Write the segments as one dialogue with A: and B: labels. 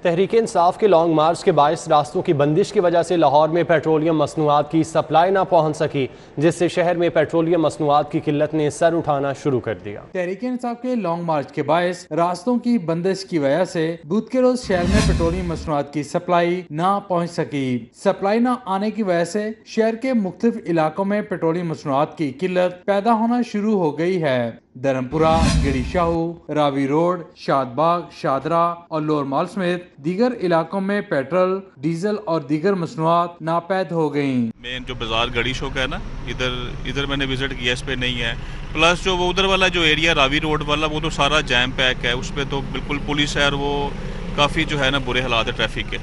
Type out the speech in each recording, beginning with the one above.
A: तहरीक इंसाफ के लॉन्ग मार्च के बायस रास्तों की बंदिश की वजह से लाहौर में पेट्रोलियम मसनूआत की सप्लाई ना पहुंच सकी, जिससे शहर में पेट्रोलियम मसनूआत की किल्लत ने सर उठाना शुरू कर दिया।
B: तहरीक इंसाफ के लॉन्ग मार्च के बायस रास्तों की बंदिश की वजह से बुध के रोज शहर में पेट्रोलियम मसनूआत की सप्लाई ना पहुंच सकी। सप्लाई ना आने की वजह से शहर के मुख्तलिफ इलाकों में पेट्रोलियम मसनूआत की किल्लत पैदा होना शुरू हो गई है। धर्मपुरा, गिरी शाहू, रावी रोड, शादबाग, शादरा और लोअर मॉल समेत दीगर इलाकों में पेट्रोल, डीजल और दीगर मसनूआत नापैद हो गयी।
C: मेन जो बाजार गड़ी शौक है ना, इधर मैंने विजिट किया, इस पे नहीं है। प्लस जो वो उधर वाला जो एरिया रावी रोड वाला, वो तो सारा जैम पैक है, उस पर तो बिल्कुल पुलिस है और वो काफ़ी जो है ना बुरे हालात है ट्रैफिक के,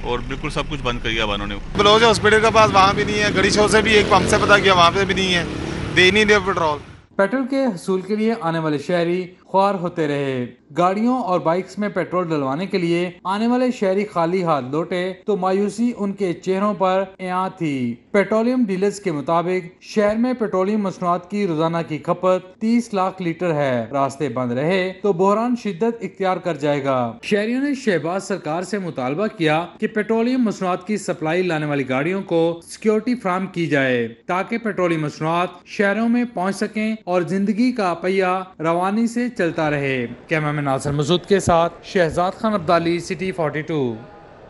C: और बिल्कुल सब कुछ बंद कर दिया उन्होंने।
D: बलोच हॉस्पिटल के पास वहाँ भी नहीं है, गड़ी शो से भी एक पंप से पता किया, वहाँ पे भी नहीं है, दे नहीं दे पेट्रोल।
B: पेट्रोल के हसूल के लिए आने वाले शहरी ख्वार होते रहे। गाड़ियों और बाइक्स में पेट्रोल डलवाने के लिए आने वाले शहरी खाली हाथ लौटे तो मायूसी उनके चेहरों पर यहाँ थी। पेट्रोलियम डीलर्स के मुताबिक शहर में पेट्रोलियम मसनूआत की रोजाना की खपत 30 लाख लीटर है। रास्ते बंद रहे तो बहरान शिद्दत इख्तियार कर जाएगा। शहरियों ने शहबाज सरकार से मुतालबा किया कि पेट्रोलियम मसनूआत की सप्लाई लाने वाली गाड़ियों को सिक्योरिटी फराहम की जाए ताकि पेट्रोलियम मसनूआत शहरों में पहुँच सकें और जिंदगी का पहिया रवानी से चलता रहे। कैमरामैन नासिर मसूद के साथ Shahzad Khan Abdali, city 42।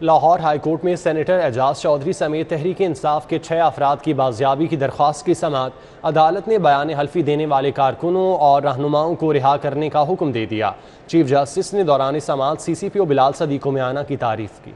A: Lahore high court में सेनेटर एजाज चौधरी समेत तहरीक इंसाफ के 6 अफराद की बाजियाबी की दरख्वास्त की समाअत अदालत ने बयान हल्फी देने वाले कारकुनों और रहनुमाओं को रिहा करने का हुक्म दे दिया। चीफ जस्टिस ने दौरान समाअत CCPO बिलाल सदीक मियाना की तारीफ की।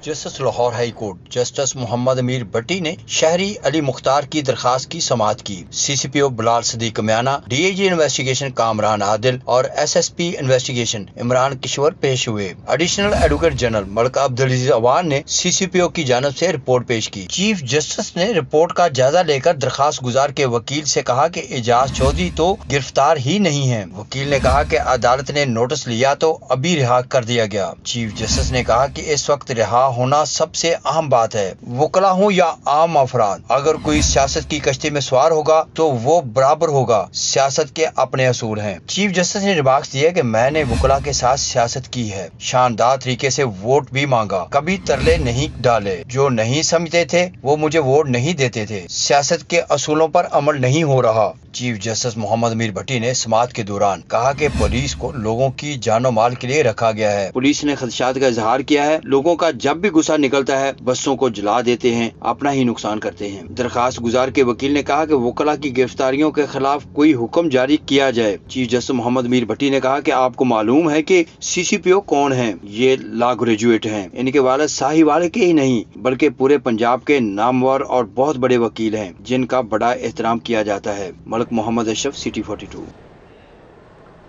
E: Justice Lahore high court justice Mohammad Amir Bhatti ने शहरी अली मुख्तार की दरखास्त की समाअत की। CCPO Bilal Sadiq Miana, DIG investigation Kamran Adil और SSP इन्वेस्टिगेशन इमरान किशोर पेश हुए। Additional advocate general Malik Abdul Aziz Awan ने CCPO की जानब से रिपोर्ट पेश की। चीफ जस्टिस ने रिपोर्ट का जायजा लेकर दरखास्त गुजार के वकील से कहा कि एजाज चौधरी तो गिरफ्तार ही नहीं है। वकील ने कहा कि अदालत ने नोटिस लिया तो अभी रिहा कर दिया गया। चीफ जस्टिस ने कहा कि इस वक्त रिहा होना सबसे अहम बात है। वकला हो या आम अफराद, अगर कोई सियासत की कश्ती में सवार होगा तो वो बराबर होगा। सियासत के अपने असूल हैं। चीफ जस्टिस ने रिमार्क्स दिया कि मैंने वकला के साथ सियासत की है, शानदार तरीके से वोट भी मांगा, कभी तरले नहीं डाले। जो नहीं समझते थे वो मुझे वोट नहीं देते थे। सियासत के असूलों पर अमल नहीं हो रहा। चीफ जस्टिस मोहम्मद अमीर भट्टी ने समाअत के दौरान कहा कि पुलिस को लोगों की जानो माल के लिए रखा गया है। पुलिस ने खदशात का इजहार किया है। लोगों का जब भी गुस्सा निकलता है बसों को जला देते हैं, अपना ही नुकसान करते हैं। दरखास्त गुजार के वकील ने कहा कि वकला की गिरफ्तारियों के खिलाफ कोई हुक्म जारी किया जाए। चीफ जस्टिस मोहम्मद अमीर भट्टी ने कहा कि आपको मालूम है कि CCPO कौन है? ये लॉ ग्रेजुएट हैं। इनके वालिद साहिवाल के ही नहीं बल्कि पूरे पंजाब के नामवर और बहुत बड़े वकील हैं जिनका बड़ा एहतराम किया जाता है। मोहम्मद अशरफ, सिटी 42।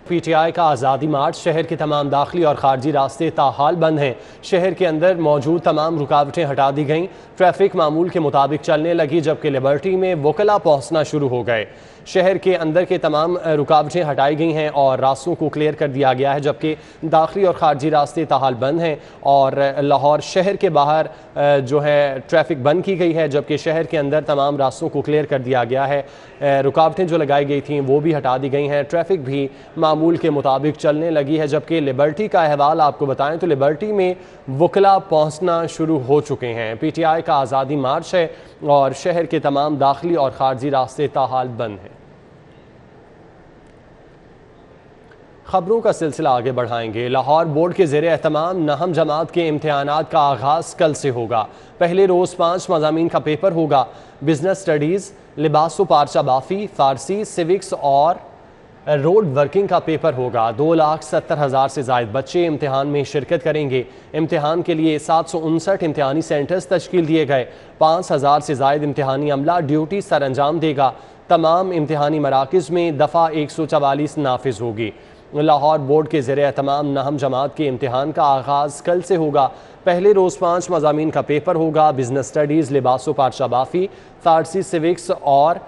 A: PTI का आज़ादी मार्च। शहर के तमाम दाखिली और खारजी रास्ते ताहाल बंद हैं। शहर के अंदर मौजूद तमाम रुकावटें हटा दी गईं। ट्रैफिक मामूल के मुताबिक चलने लगी, जबकि लिबर्टी में वकला पहुंचना शुरू हो गए। शहर के अंदर के तमाम रुकावटें हटाई गई हैं और रास्तों को क्लियर कर दिया गया है, जबकि दाखिली और खारजी रास्ते ताहाल बंद हैं। और लाहौर शहर के बाहर जो है ट्रैफिक बंद की गई है, जबकि शहर के अंदर तमाम रास्तों को क्लियर कर दिया गया है। रुकावटें जो लगाई गई थी वो भी हटा दी गई हैं। ट्रैफिक भी मामूल के मुताबिक चलने लगी है। जबकि लिबर्टी का अहवाल आपको बताएं तो लिबर्टी में वकला पहुंचना शुरू हो चुके हैं। PTI का आज़ादी मार्च है और शहर के तमाम दाखिली और खारजी रास्ते ताहाल बंद हैं। खबरों का सिलसिला आगे बढ़ाएंगे। लाहौर बोर्ड के ज़ेरे एहतमाम नहम जमात के इम्तहानात का आगाज़ कल से होगा। पहले रोज़ 5 मज़ामीन का पेपर होगा। बिजनेस स्टडीज़, लिबास व पारचा बाफ़ी, फ़ारसी, सिविक्स और रोड वर्किंग का पेपर होगा। 2,70,000 से ज़ायद बच्चे इम्तिहान में शिरकत करेंगे। इम्तिहान के लिए 759 इम्तिहानी सेंटर्स तश्कील दिए गए। 5,000 से ज़ायद इम्तिहानी अमला ड्यूटी सर अंजाम देगा। तमाम इम्तिहानी मराकज़ में दफ़ा 144 नाफिज होगी। लाहौर बोर्ड के ज़ेरे एहतमाम नहम जमात के इम्तिहान का आगाज़ कल से होगा। पहले रोज़ 5 मज़ामीन का पेपर होगा। बिजनेस स्टडीज़, लिबास व पारचा बाफ़ी, फ़ारसी, सिविक्स और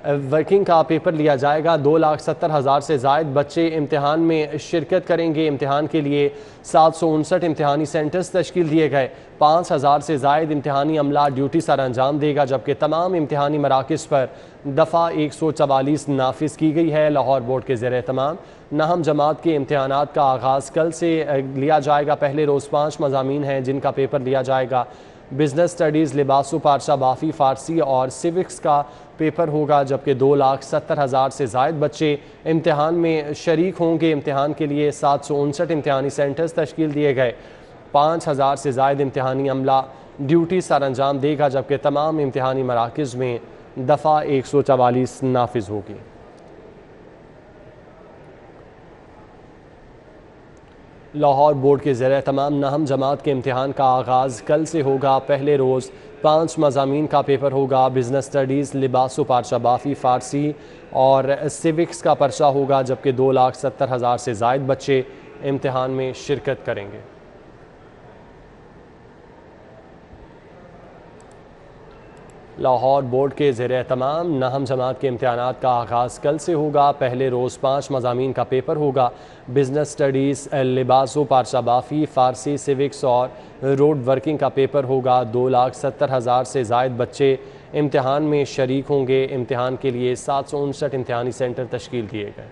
A: वर्किंग का पेपर लिया जाएगा। 2,70,000 से ज़ायद बच्चे इम्तिहान में शिरकत करेंगे। इम्तिहान के लिए 759 इम्तिहानी सेंटर्स तश्कील दिए गए। 5,000 से ज़ायद इम्तिहानी अमला ड्यूटी सर अंजाम देगा, जबकि तमाम इम्तिहानी मराकज़ पर दफ़ा 144 नाफिज की गई है। लाहौर बोर्ड के ज़ेर तमाम नहम जमात के इम्तिहानात का आगाज़ कल से लिया जाएगा। पहले रोज़ 5 मज़ामीन हैं जिनका पेपर लिया जाएगा। बिज़नेस स्टडीज़, लिबासु पारसा बाफ़ी, फ़ारसी और सिविक्स का पेपर होगा, जबकि 2,70,000 से ज़ायद बच्चे इम्तिहान में शरीक होंगे। इम्तिहान के लिए 759 इम्तिहानी सेंटर्स तश्कील दिए गए। 5,000 से ज़ायद इम्तिहानी अमला ड्यूटी सर अंजाम देगा, जबकि तमाम इम्तिहानी मराकज़ में दफ़ा 144 नाफिज होगी। लाहौर बोर्ड के ज़रिए तमाम नहम जमात के इम्तिहान का आगाज़ कल से होगा। पहले रोज़ 5 मज़ामीन का पेपर होगा। बिज़नेस स्टडीज़, लिबासु पारसा बाफ़ी, फ़ारसी और सिविक्स का पर्चा होगा, जबकि 2,70,000 से ज़ायद बच्चे इम्तिहान में शिरकत करेंगे। लाहौर बोर्ड के ज़ेर तमाम नहम जमात के इम्तिहानात का आगाज़ कल से होगा। पहले रोज़ 5 मज़ामीन का पेपर होगा। बिज़नेस स्टडीज़, लिबासु पारसा बाफ़ी, फ़ारसी, सिविक्स और रोड वर्किंग का पेपर होगा। 2,70,000 से ज़ायद बच्चे इम्तिहान में शरीक होंगे। इम्तिहान के लिए 759 इम्तिहानी सेंटर तश्कील दिए गए।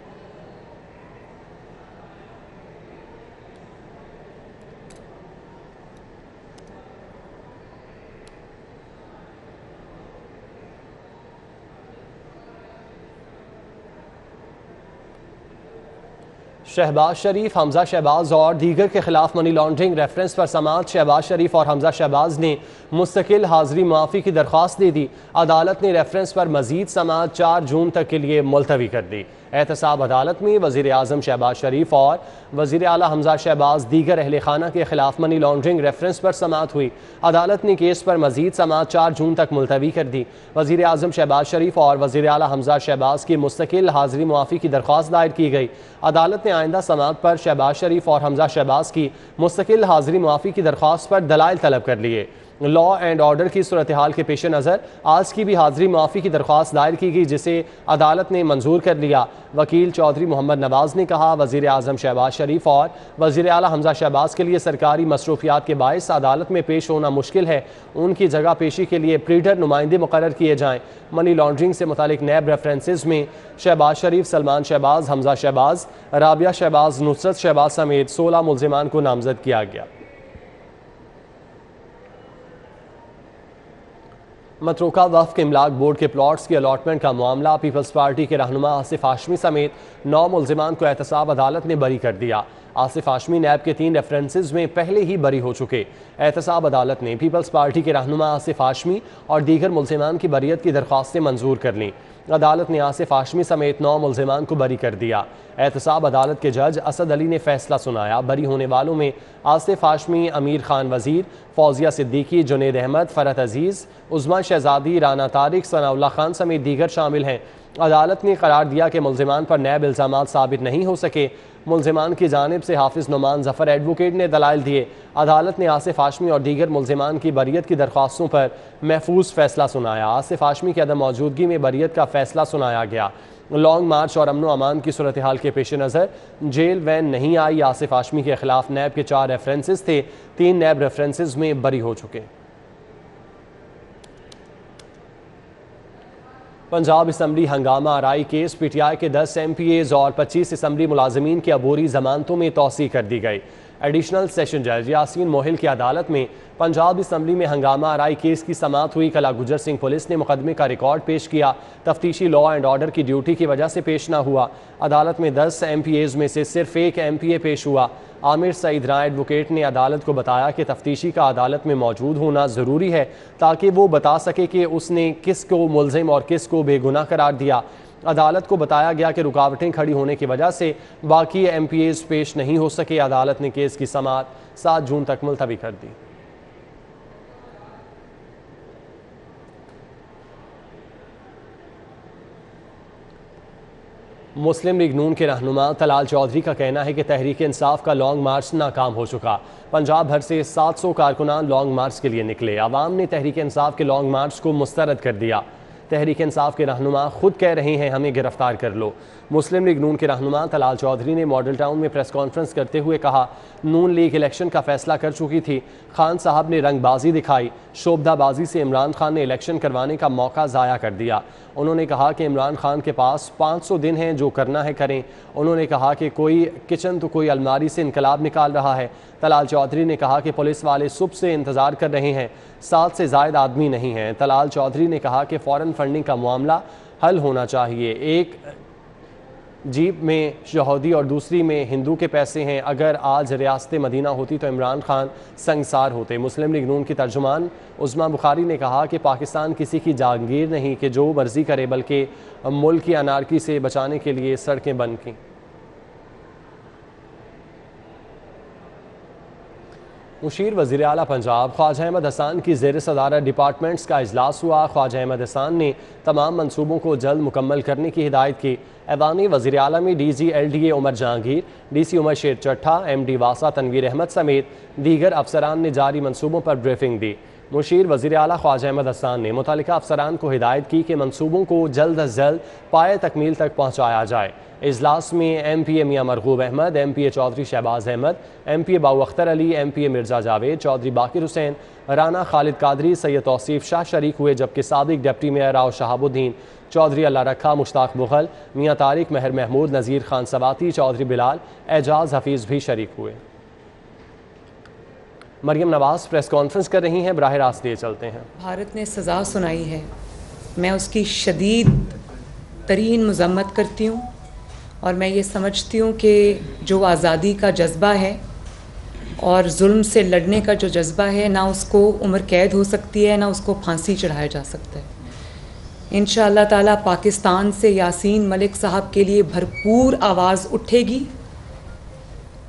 A: शहबाज शरीफ, हमजा शहबाज और दीगर के खिलाफ मनी लॉन्ड्रिंग रेफरेंस पर समाअत। शहबाज शरीफ और हमजा शहबाज ने मुस्तकिल हाज़री मुआफ़ी की दरख्वास्त दे दी। अदालत ने रेफरेंस पर मजीद समाअत 4 जून तक के लिए मुलतवी कर दी। एहतसाब अदालत में वज़ीर आज़म शहबाज शरीफ और वज़ीर आला हमजा शहबाज दीगर अहले खाना के खिलाफ मनी लॉन्ड्रिंग रेफरेंस पर समाअत हुई। अदालत ने केस पर मजीद समाअत 4 जून तक मुलतवी कर दी। वज़ीर आज़म शहबाज शरीफ और वज़ीर आला हमजा शहबाज की मुस्तकिल हाज़री मुआफ़ी की दरख्वास्त दायर की गई। अदालत ने आइंदा समाअत पर शहबाज शरीफ और हमजा शहबाज की मुस्तकिल हाज़री मुआफ़ी की दरख्वास्त पर दलाइल तलब कर लिए। लॉ एंड ऑर्डर की सूरत हाल के पेश नज़र आज की भी हाज़री मुआफ़ी की दरख्वास्त दायर की गई, जिसे अदालत ने मंजूर कर लिया। वकील चौधरी मोहम्मद नवाज़ ने कहा, वज़ीर आज़म शहबाज शरीफ और वज़ीर आला हमजा शहबाज के लिए सरकारी मसरूफियात के बायस अदालत में पेश होना मुश्किल है। उनकी जगह पेशी के लिए प्लीडर नुमाइंदे मुकर्रर किए जाएँ। मनी लॉन्ड्रिंग से मुतालिक नैब रेफरेंसेज में शहबाज शरीफ, सलमान शहबाज, हमजा शहबाज, राबिया शहबाज, नुसरत शहबाज समेत 16 मुल्ज़िमान को नामजद किया गया। मतरूका वफ़्क़ इमलाक बोर्ड के प्लॉट्स की अलॉटमेंट का मामला। पीपल्स पार्टी के रहनुमा आसिफ हाशमी समेत 9 मुल्ज़िमान को एहतसाब अदालत ने बरी कर दिया। आसिफ हाशमी नैब के 3 रेफरेंसेज में पहले ही बरी हो चुके। एहतसाब अदालत ने पीपल्स पार्टी के रहनुमा आसिफ हाशमी और दीगर मुल्ज़िमान की बरियत की दरख्वास्तें मंजूर कर लीं। अदालत ने आसिफ हाशमी समेत 9 मुल्ज़िमान को बरी कर दिया। एहतसाब अदालत के जज असद अली ने फैसला सुनाया। बरी होने वालों में आसिफ हाशमी, अमीर खान वज़ीर, फौजिया सिद्दीकी, जुनैद अहमद, फ़रहत अजीज़, उज़मा शहज़ादी, राना तारिक, सनाउल्लाह खान समेत दीगर शामिल हैं। अदालत ने करार दिया कि मुल्ज़िमान पर नैब इल्ज़ामात साबित नहीं हो सके। मुल्ज़िमान की जानिब से हाफिज़ नुमान ज़फ़र एडवोकेट ने दलाइल दिए। अदालत ने आसिफ हाशमी और दीगर मुल्ज़िमान की बरियत की दरख्वास्तों पर महफूज फैसला सुनाया। आसिफ हाशमी की अदम मौजूदगी में बरियत का फैसला सुनाया गया। लॉन्ग मार्च और अमन अमान की सूरत हाल के पेश नज़र जेल वैन नहीं आई। आसिफ हाशमी के खिलाफ नैब के 4 रेफरेंसेज थे। 3 नैब रेफरेंसेज में बरी हो चुके। पंजाब असम्बली हंगामा आराई केस। PTI के 10 MPAs और 25 असम्बली मुलाजमीन की अबूरी जमानतों में तौसी कर दी गई। एडिशनल सेशन जज यासीन मोहिल की अदालत में पंजाब असम्बली में हंगामा आराई केस की समाअत हुई। कला गुजर सिंह पुलिस ने मुकदमे का रिकॉर्ड पेश किया। तफ्तीशी लॉ एंड ऑर्डर की ड्यूटी की वजह से पेश न हुआ। अदालत में 10 MPAs में से सिर्फ एक MPA पेश हुआ। आमिर सईद राय एडवोकेट ने अदालत को बताया कि तफ्तीशी का अदालत में मौजूद होना ज़रूरी है ताकि वो बता सके कि उसने किस को मुल्ज़िम और किस को बेगुनाह करार दिया। अदालत को बताया गया कि रुकावटें खड़ी होने की वजह से बाकी MPAs पेश नहीं हो सके। अदालत ने केस की समाअत 7 जून तक मुलतवी कर दी। मुस्लिम लीग नून के रहनुमा तलाल चौधरी का कहना है कि तहरीक इंसाफ का लॉन्ग मार्च नाकाम हो चुका। पंजाब भर से 700 कारकुनान लॉन्ग मार्च के लिए निकले। आवाम ने तहरीक इंसाफ के लॉन्ग मार्च को मुस्तरद कर दिया। तहरीक इंसाफ के रहनुमा खुद कह रहे हैं हमें गिरफ्तार कर लो। मुस्लिम लीग नून के रहनुमा तलाल चौधरी ने मॉडल टाउन में प्रेस कॉन्फ्रेंस करते हुए कहा, नून लीग इलेक्शन का फैसला कर चुकी थी। खान साहब ने रंगबाजी दिखाई, शोबदाबाजी से इमरान खान ने इलेक्शन करवाने का मौका ज़ाया कर दिया। उन्होंने कहा कि इमरान खान के पास 500 दिन हैं, जो करना है करें। उन्होंने कहा कि कोई किचन तो कोई अलमारी से इनकलाब निकाल रहा है। तलाल चौधरी ने कहा कि पुलिस वाले सुबह से इंतज़ार कर रहे हैं, 7 से ज़ायद आदमी नहीं हैं। तलाल चौधरी ने कहा कि फ़ौरन फंडिंग का मामला हल होना चाहिए। एक जीप में यहूदी और दूसरी में हिंदू के पैसे हैं। अगर आज रियासत मदीना होती तो इमरान खान संगसार होते। मुस्लिम लीग नून की तर्जुमान उस्मा बुखारी ने कहा कि पाकिस्तान किसी की जागीर नहीं कि जो मर्जी करे, बल्कि मुल्क की अनारकी से बचाने के लिए सड़कें बंद की। मुशीर वज़ीर आला पंजाब ख्वाजा अहमद हसन की ज़ेर सदारत डिपार्टमेंट्स का इजलास हुआ। ख्वाजा अहमद हसन ने तमाम मनसूबों को जल्द मुकम्मल करने की हिदायत की। ऐवानी वज़ीर आला में DG LDA Umar Jahangir, DC Umar शेर चट्ठा, MD वासा तनवीर अहमद समेत दीगर अफसरान ने जारी मनसूबों पर ब्रीफिंग दी। मुशीर वज़ीर आला ख्वाजा अहमद हसन ने मुतल्लिका अफसरान को हिदायत की कि मनसूबों को जल्द अज जल्द पाए तकमील तक पहुँचाया जाए। इजलास में MPA मियाँ मरगूब अहमद, MPA चौधरी शहबाज अहमद, MPA बाऊ अख्तर अली, MPA मिर्ज़ा जावेद, चौधरी बाकिर हुसैन, राना खालिद कादरी, सैयद तौसीफ शाह शरीक हुए, जबकि साबिक डिप्टी मेयर राव शहाबुद्दीन, चौधरी अल्लाह रखा, मुश्ताक मुगल, मियाँ तारिक, महर महमूद, नज़ीर खान सवाती, चौधरी बिलाल, एजाज हफीज़ भी शरीक हुए। मरियम नवाज प्रेस कॉन्फ्रेंस कर रही हैं, बराह रास्त लिए चलते हैं।
F: भारत ने सज़ा सुनाई है, मैं उसकी शदीद तरीन मज़म्मत करती हूँ और मैं ये समझती हूँ कि जो आज़ादी का जज्बा है और जुल्म से लड़ने का जो जज्बा है, ना उसको उम्र कैद हो सकती है, ना उसको फांसी चढ़ाया जा सकता है। इंशाअल्लाह ताला पाकिस्तान से यासीन मलिक साहब के लिए भरपूर आवाज़ उठेगी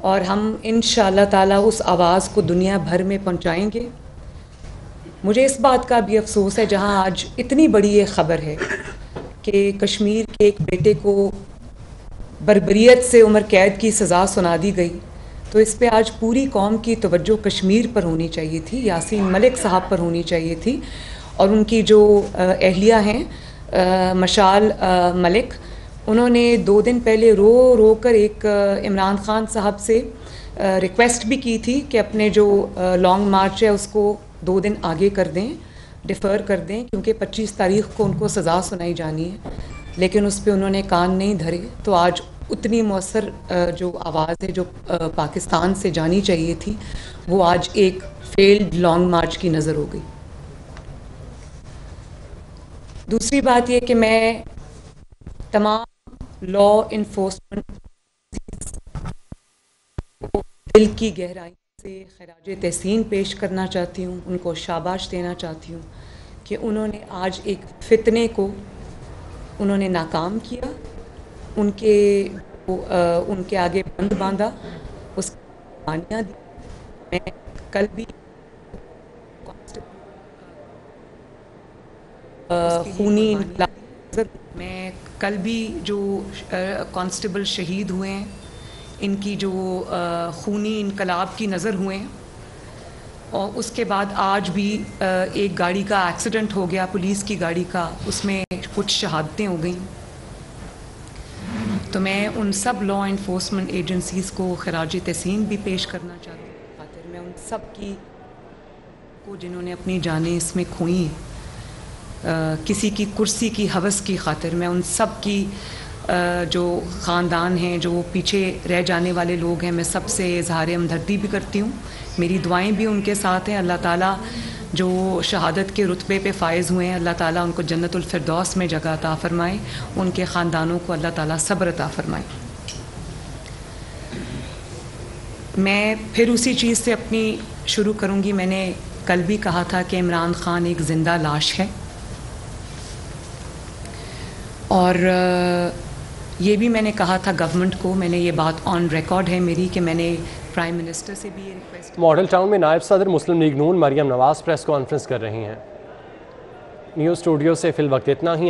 F: और हम इंशाअल्लाह ताला उस आवाज़ को दुनिया भर में पहुंचाएंगे। मुझे इस बात का भी अफसोस है, जहां आज इतनी बड़ी ये ख़बर है कि कश्मीर के एक बेटे को बर्बरियत से उम्र कैद की सज़ा सुना दी गई, तो इस पे आज पूरी कौम की तवज्जो कश्मीर पर होनी चाहिए थी, यासीन मलिक साहब पर होनी चाहिए थी। और उनकी जो अहलिया हैं मशाल मलिक, उन्होंने 2 दिन पहले रो कर एक इमरान खान साहब से रिक्वेस्ट भी की थी कि अपने जो लॉन्ग मार्च है उसको 2 दिन आगे कर दें, डिफ़र कर दें, क्योंकि 25 तारीख़ को उनको सज़ा सुनाई जानी है, लेकिन उस पर उन्होंने कान नहीं धरे। तो आज उतनी मौसर जो आवाज़ है जो पाकिस्तान से जानी चाहिए थी, वो आज एक फेल्ड लॉन्ग मार्च की नज़र हो गई। दूसरी बात ये कि मैं तमाम लॉ इन्फोर्समेंट को दिल की गहराई से खराज तहसीन पेश करना चाहती हूँ, उनको शाबाश देना चाहती हूँ कि उन्होंने आज एक फितने को उन्होंने नाकाम किया, उनके आगे बंद बांधा, उसकी कुर्बानियाँ दी। मैं कल भी खूनी इनकलाब, मैं कल भी जो कांस्टेबल शहीद हुए हैं, इनकी जो खूनी इनकलाब की नज़र हुए हैं, और उसके बाद आज भी एक गाड़ी का एक्सीडेंट हो गया, पुलिस की गाड़ी का, उसमें कुछ शहादतें हो गई। तो मैं उन सब लॉ इन्फोर्समेंट एजेंसीज़ को खराज तहसीन भी पेश करना चाहती हूँ। खातिर मैं उन सब की को जिन्होंने अपनी जानें इसमें खोई, किसी की कुर्सी की हवस की खातिर, मैं उन सब की जो ख़ानदान हैं, जो पीछे रह जाने वाले लोग हैं, मैं सबसे इज़हार हमदर्दी भी करती हूँ। मेरी दुआएं भी उनके साथ हैं। अल्लाह ताला जो शहादत के रुतबे पे फ़ाइज़ हुए हैं, अल्लाह ताला उनको जन्नतुल फिरदौस में जगह अता फ़रमाए, उनके ख़ानदानों को अल्लाह ताला सब्र अता फ़रमाए। मैं फिर उसी चीज़ से अपनी शुरू करूँगी। मैंने कल भी कहा था कि इमरान खान एक ज़िंदा लाश है, और ये भी मैंने कहा था गवर्नमेंट को, मैंने ये बात ऑन रिकॉर्ड है मेरी कि मैंने प्राइम मिनिस्टर से भी ये रिक्वेस्ट।
A: मॉडल टाउन में नायब सदर मुस्लिम लीग नून मरियम नवाज प्रेस कॉन्फ्रेंस कर रही हैं। न्यूज़ स्टूडियो से फिल वक्त इतना ही।